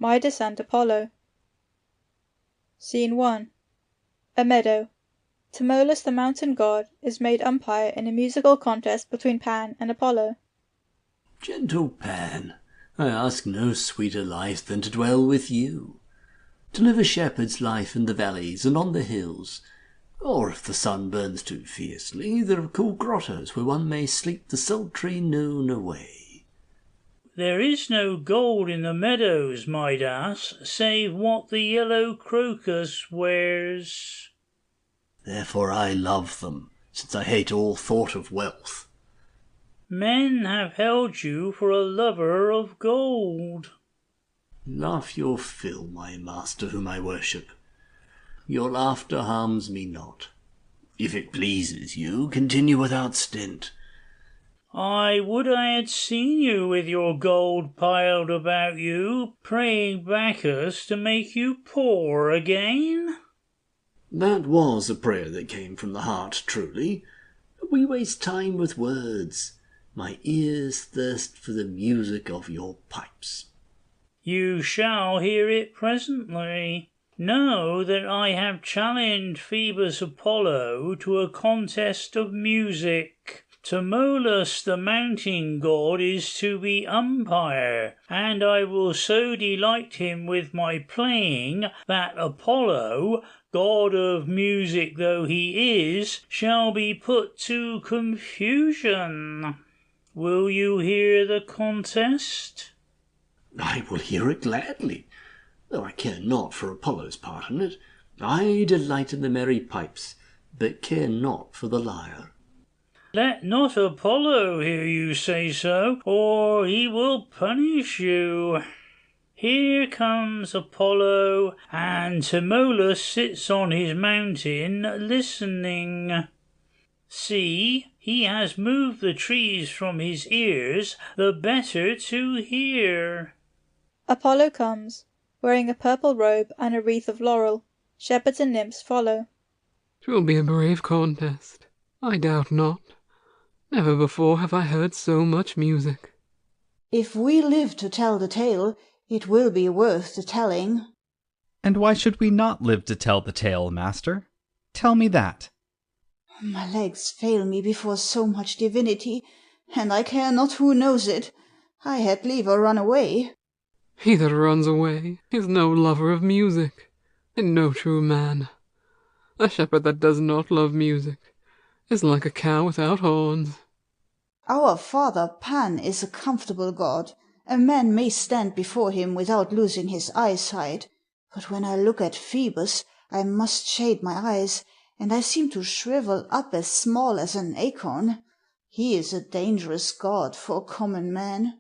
Midas and Apollo. Scene 1. A meadow. Tmolus the mountain god is made umpire in a musical contest between Pan and Apollo. Gentle Pan, I ask no sweeter life than to dwell with you, to live a shepherd's life in the valleys and on the hills, or if the sun burns too fiercely, there are cool grottos where one may sleep the sultry noon away. There is no gold in the meadows, Midas, save what the yellow crocus wears. Therefore I love them, since I hate all thought of wealth. Men have held you for a lover of gold. Laugh your fill, my master whom I worship. Your laughter harms me not. If it pleases you, continue without stint. I would I had seen you with your gold piled about you, praying Bacchus to make you poor again. That was a prayer that came from the heart, truly. We waste time with words. My ears thirst for the music of your pipes. You shall hear it presently. Know that I have challenged Phoebus Apollo to a contest of music. Tmolus the mountain god is to be umpire, and I will so delight him with my playing that Apollo, god of music though he is, shall be put to confusion. Will you hear the contest? I will hear it gladly, though I care not for Apollo's part in it. I delight in the merry pipes, but care not for the lyre. Let not Apollo hear you say so, or he will punish you. Here comes Apollo, and Tmolus sits on his mountain listening. See, he has moved the trees from his ears, the better to hear. Apollo comes, wearing a purple robe and a wreath of laurel. Shepherds and nymphs follow. 'Twill be a brave contest, I doubt not. Never before have I heard so much music. If we live to tell the tale, it will be worth the telling. And why should we not live to tell the tale, master? Tell me that. My legs fail me before so much divinity, and I care not who knows it. I had liever run away. He that runs away is no lover of music, and no true man. A shepherd that does not love music is like a cow without horns. Our father Pan is a comfortable god. A man may stand before him without losing his eyesight. But when I look at Phoebus, I must shade my eyes, and I seem to shrivel up as small as an acorn. He is a dangerous god for a common man.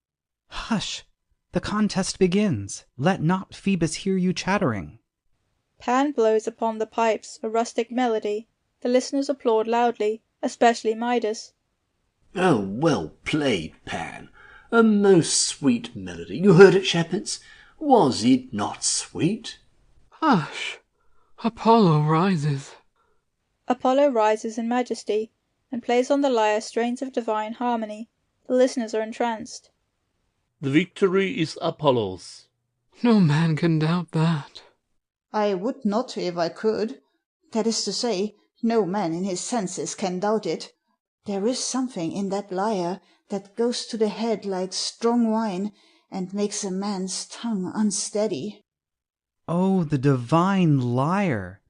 Hush! The contest begins. Let not Phoebus hear you chattering. Pan blows upon the pipes a rustic melody. The listeners applaud loudly, especially Midas. Oh, well played, Pan. A most sweet melody. You heard it, shepherds? Was it not sweet? Hush! Apollo rises. Apollo rises in majesty, and plays on the lyre strains of divine harmony. The listeners are entranced. The victory is Apollo's. No man can doubt that. I would not if I could. That is to say, no man in his senses can doubt it. There is something in that lyre that goes to the head like strong wine, and makes a man's tongue unsteady. Oh, the divine lyre!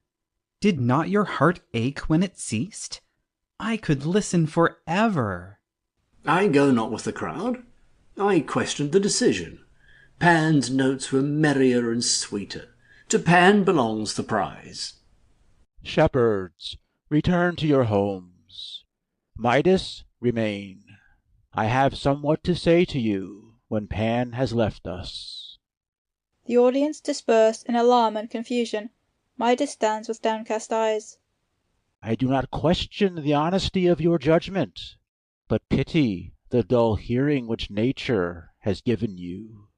Did not your heart ache when it ceased? I could listen forever. I go not with the crowd. I questioned the decision. Pan's notes were merrier and sweeter. To Pan belongs the prize. Shepherds, return to your homes. Midas, remain. I have somewhat to say to you when Pan has left us. The audience disperse in alarm and confusion. Midas stands with downcast eyes. I do not question the honesty of your judgment, but pity the dull hearing which nature has given you.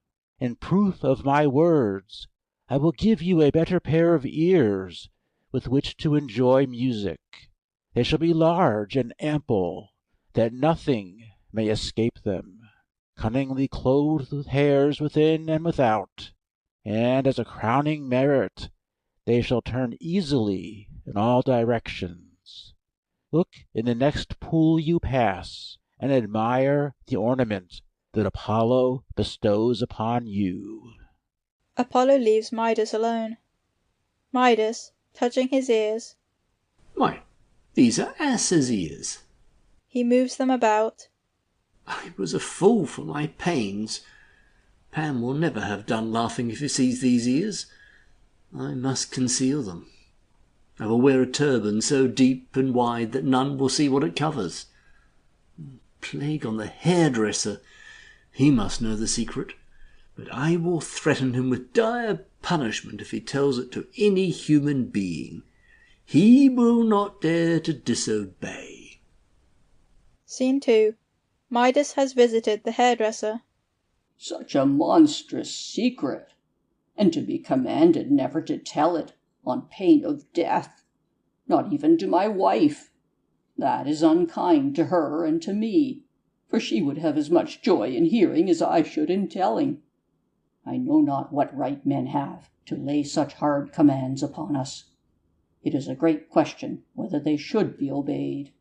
In proof of my words, I will give you a better pair of ears with which to enjoy music. They shall be large and ample, that nothing may escape them, cunningly clothed with hairs within and without, and as a crowning merit they shall turn easily in all directions. Look in the next pool you pass, and admire the ornament that Apollo bestows upon you." Apollo leaves Midas alone. Midas, touching his ears, "Why, these are ass's ears. he moves them about. I was a fool for my pains. Pan will never have done laughing if he sees these ears. I must conceal them. I will wear a turban so deep and wide that none will see what it covers. Plague on the hairdresser! He must know the secret, but I will threaten him with dire punishment if he tells it to any human being. He will not dare to disobey." Scene 2. Midas has visited the hairdresser. "Such a monstrous secret! And to be commanded never to tell it, on pain of death, not even to my wife. That is unkind to her and to me, for she would have as much joy in hearing as I should in telling. I know not what right men have to lay such hard commands upon us. It is a great question whether they should be obeyed.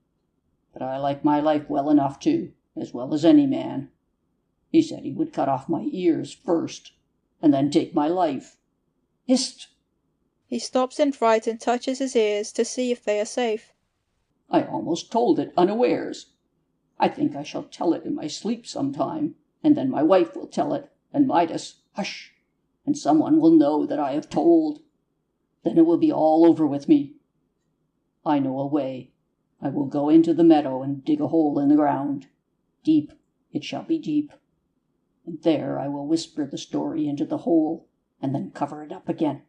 But I like my life well enough too, as well as any man. He said he would cut off my ears first, and then take my life. Hist!" He stops in fright and touches his ears to see if they are safe. I almost told it unawares. I think I shall tell it in my sleep some time, and then my wife will tell it, and Midas, hush, and someone will know that I have told. Then it will be all over with me. I know a way. I will go into the meadow and dig a hole in the ground. Deep, it shall be deep. And there I will whisper the story into the hole, and then cover it up again.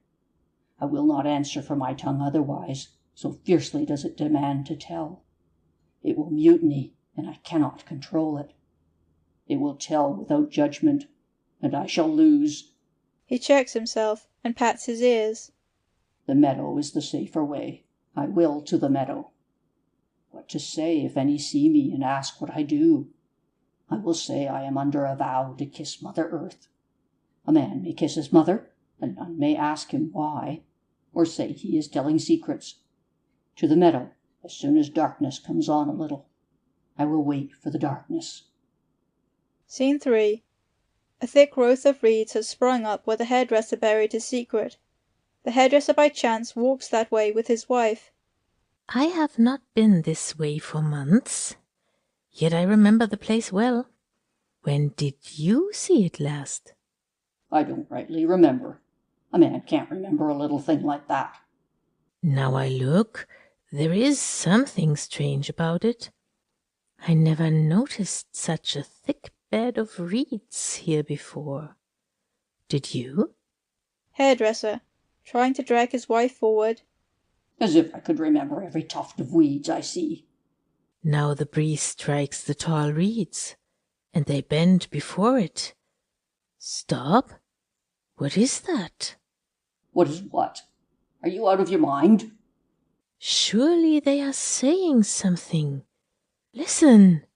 I will not answer for my tongue otherwise, so fiercely does it demand to tell. It will mutiny, and I cannot control it. It will tell without judgment, and I shall lose. He checks himself and pats his ears. The meadow is the safer way. I will to the meadow. What to say if any see me and ask what I do? I will say I am under a vow to kiss Mother Earth. A man may kiss his mother, and none may ask him why, or say he is telling secrets. To the meadow, as soon as darkness comes on a little. I will wait for the darkness. Scene 3. A thick growth of reeds has sprung up where the hairdresser buried his secret. The hairdresser by chance walks that way with his wife. "I have not been this way for months, yet I remember the place well. When did you see it last?" I don't rightly remember. A man can't remember a little thing like that. "Now I look, there is something strange about it. I never noticed such a thick bed of reeds here before. Did you?" Hairdresser, trying to drag his wife forward. As if I could remember every tuft of weeds I see. "Now the breeze strikes the tall reeds, and they bend before it. Stop! What is that?" What is what? Are you out of your mind? "Surely they are saying something. Listen!"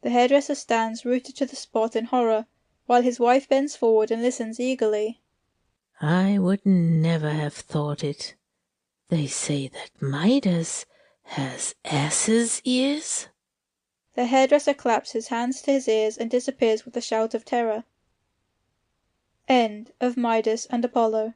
The hairdresser stands rooted to the spot in horror, while his wife bends forward and listens eagerly. "I would never have thought it. They say that Midas has ass's ears?" The hairdresser claps his hands to his ears and disappears with a shout of terror. End of Midas and Apollo.